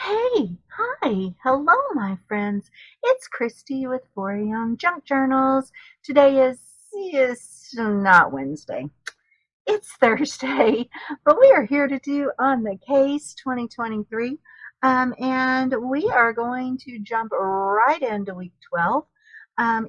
Hey, hi, hello, my friends. It's Christy with 4 a.m. Junk Journals. Today is not Wednesday. It's Thursday, but we are here to do On the Case 2023. And we are going to jump right into week 12.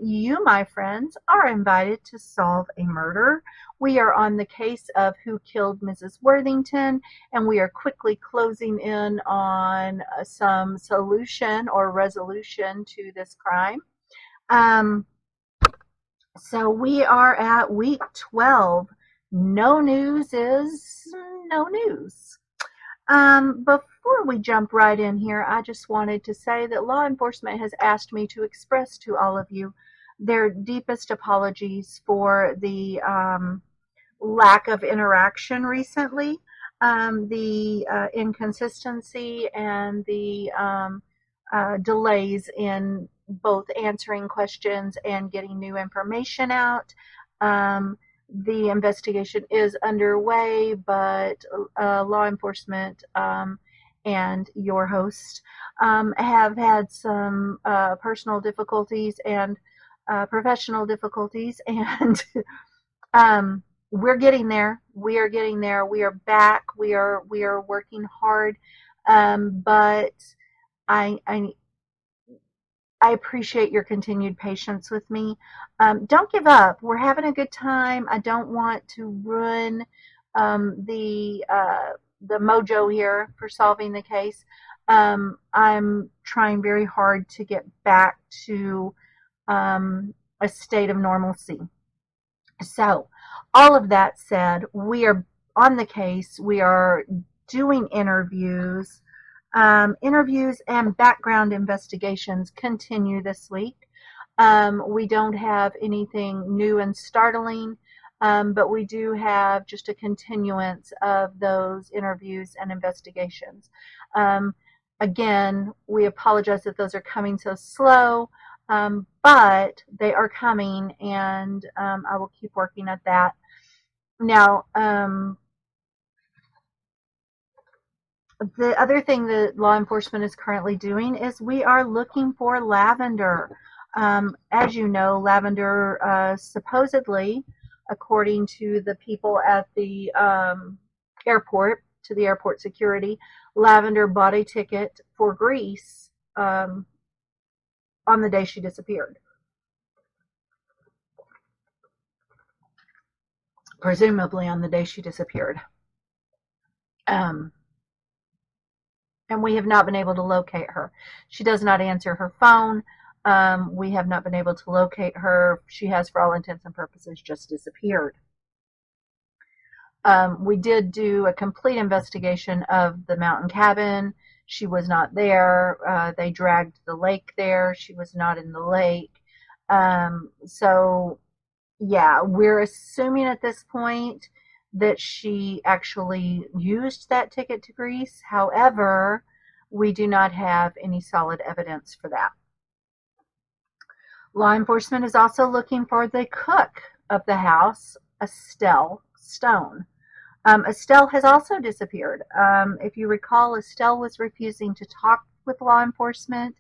You, my friends, are invited to solve a murder. We are on the case of who killed Mrs. Worthington, and we are quickly closing in on some solution or resolution to this crime. Um, so we are at week 12. No news is no news. Before we jump right in here, I just wanted to say that law enforcement has asked me to express to all of you their deepest apologies for the lack of interaction recently, the inconsistency, and the delays in both answering questions and getting new information out. The investigation is underway, but law enforcement and your host have had some personal difficulties and professional difficulties, and we're getting there. We are getting there. We are back. We are working hard, but I, I I appreciate your continued patience with me. Don't give up. We're having a good time. I don't want to ruin the mojo here for solving the case. I'm trying very hard to get back to a state of normalcy. So, all of that said, we are on the case. We are doing interviews. Interviews and background investigations continue this week. We don't have anything new and startling, but we do have just a continuance of those interviews and investigations. Um, Again, we apologize that those are coming so slow, but they are coming, and I will keep working at that. Now, the other thing that law enforcement is currently doing is we are looking for lavender. As you know, lavender supposedly, according to the people at the airport, to the airport security, lavender bought a ticket for Greece on the day she disappeared. Presumably on the day she disappeared. Um, and we have not been able to locate her. She does not answer her phone. We have not been able to locate her. She has, for all intents and purposes, just disappeared. We did do a complete investigation of the mountain cabin. She was not there. They dragged the lake there. She was not in the lake. So, yeah, we're assuming at this point that she actually used that ticket to Greece. However, we do not have any solid evidence for that. Law enforcement is also looking for the cook of the house, Estelle Stone. Estelle has also disappeared. If you recall, Estelle was refusing to talk with law enforcement.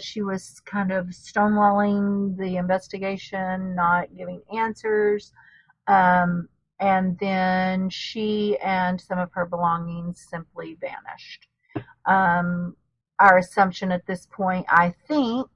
She was kind of stonewalling the investigation, not giving answers. And then she and some of her belongings simply vanished. Our assumption at this point, I think,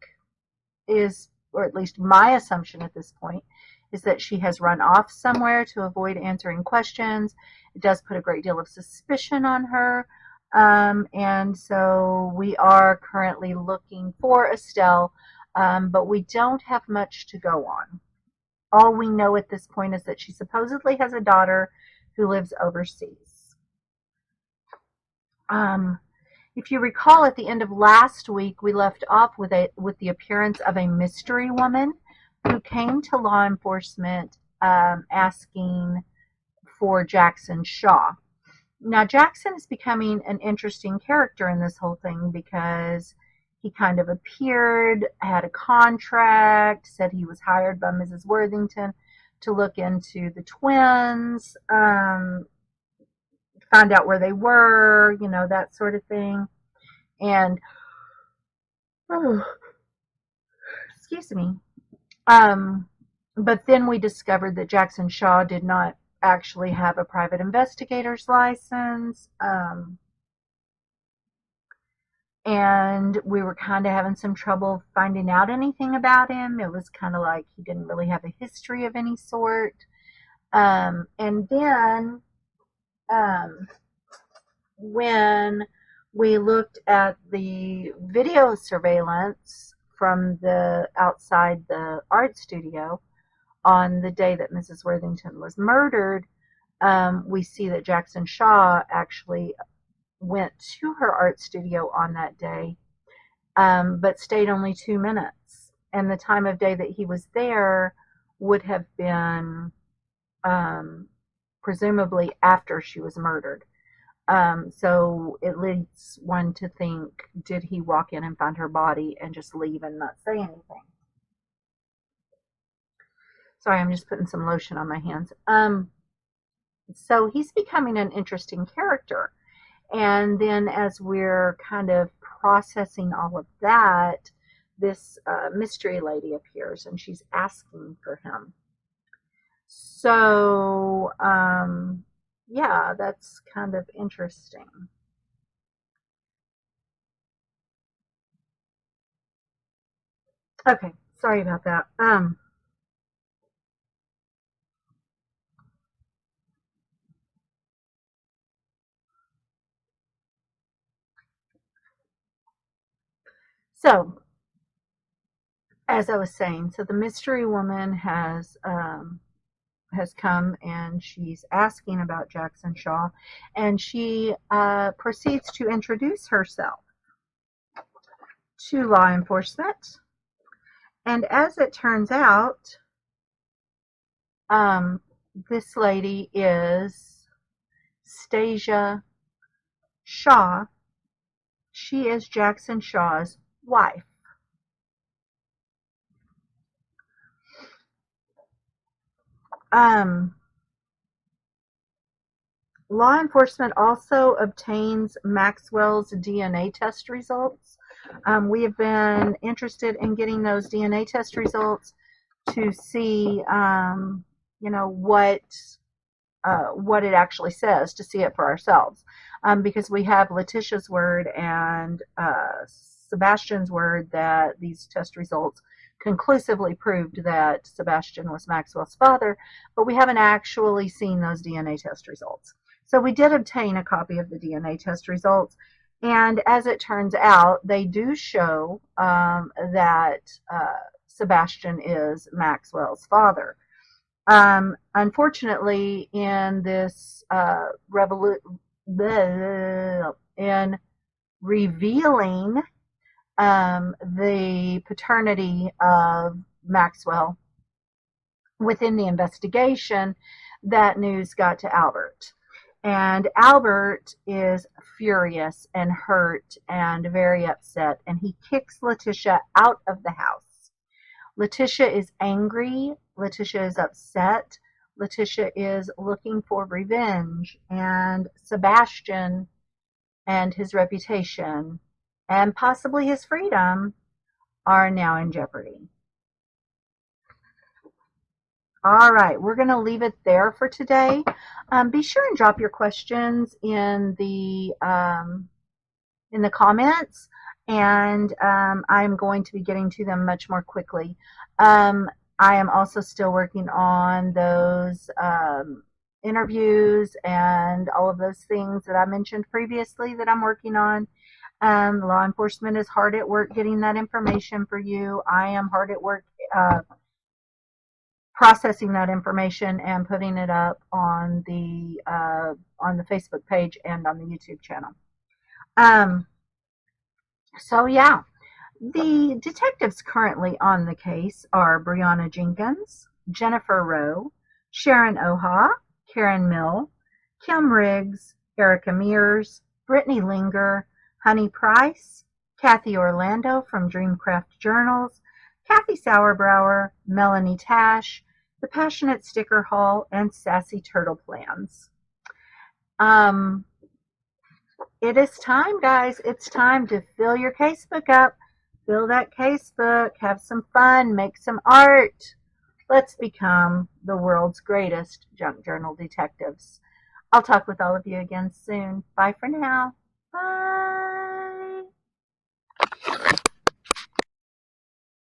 is, or at least my assumption at this point, is that she has run off somewhere to avoid answering questions. It does put a great deal of suspicion on her. And so we are currently looking for Estelle, but we don't have much to go on. All we know at this point is that she supposedly has a daughter who lives overseas. If you recall, at the end of last week, we left off with the appearance of a mystery woman who came to law enforcement asking for Jackson Shaw. Now, Jackson is becoming an interesting character in this whole thing because he kind of appeared, had a contract, said he was hired by Mrs. Worthington to look into the twins, find out where they were, that sort of thing. And, oh, excuse me. Um, but then we discovered that Jackson Shaw did not actually have a private investigator's license. And we were kind of having some trouble finding out anything about him. It was kind of like he didn't really have a history of any sort. And then um, when we looked at the video surveillance from the outside the art studio on the day that Mrs. Worthington was murdered, we see that Jackson Shaw actually went to her art studio on that day, but stayed only 2 minutes. And the time of day that he was there would have been presumably after she was murdered. So it leads one to think, did he walk in and find her body and just leave and not say anything? Sorry, I'm just putting some lotion on my hands. So he's becoming an interesting character. And then as we're kind of processing all of that, this mystery lady appears and she's asking for him. So, yeah, that's kind of interesting. Okay, sorry about that. So, as I was saying, so the mystery woman has come and she's asking about Jackson Shaw, and she proceeds to introduce herself to law enforcement. And as it turns out, this lady is Stasia Shaw. She is Jackson Shaw's wife. Um, Law enforcement also obtains Maxwell's DNA test results. We have been interested in getting those DNA test results to see, what it actually says, to see it for ourselves, because we have Letitia's word and Sebastian's word that these test results conclusively proved that Sebastian was Maxwell's father, but we haven't actually seen those DNA test results. So we did obtain a copy of the DNA test results, and as it turns out, they do show that Sebastian is Maxwell's father. Unfortunately, in this in revealing the paternity of Maxwell within the investigation, that news got to Albert. And Albert is furious and hurt and very upset, and he kicks Letitia out of the house. Letitia is angry. Letitia is upset. Letitia is looking for revenge. And Sebastian and his reputation and possibly his freedom are now in jeopardy. All right, we're going to leave it there for today. Be sure and drop your questions in the comments, and I'm going to be getting to them much more quickly. I am also still working on those interviews and all of those things that I mentioned previously that I'm working on. Law enforcement is hard at work getting that information for you. I am hard at work processing that information and putting it up on the Facebook page and on the YouTube channel. So yeah, the detectives currently on the case are Briana Jenkins, Jennifer Rowe, Sharon Oja, Karyn Mill, Kim Riggs, Erica Meares, Brittany Linger, Hunny Price, Kathy Orlando from Dreamcraft Journals, Kathi Sowerbrower, Melanie Tash, The Passionate Sticker Hall, and Sassy Turtle Plans. It is time, guys. It's time to fill your casebook up. Fill that casebook. Have some fun. Make some art. Let's become the world's greatest junk journal detectives. I'll talk with all of you again soon. Bye for now. Bye.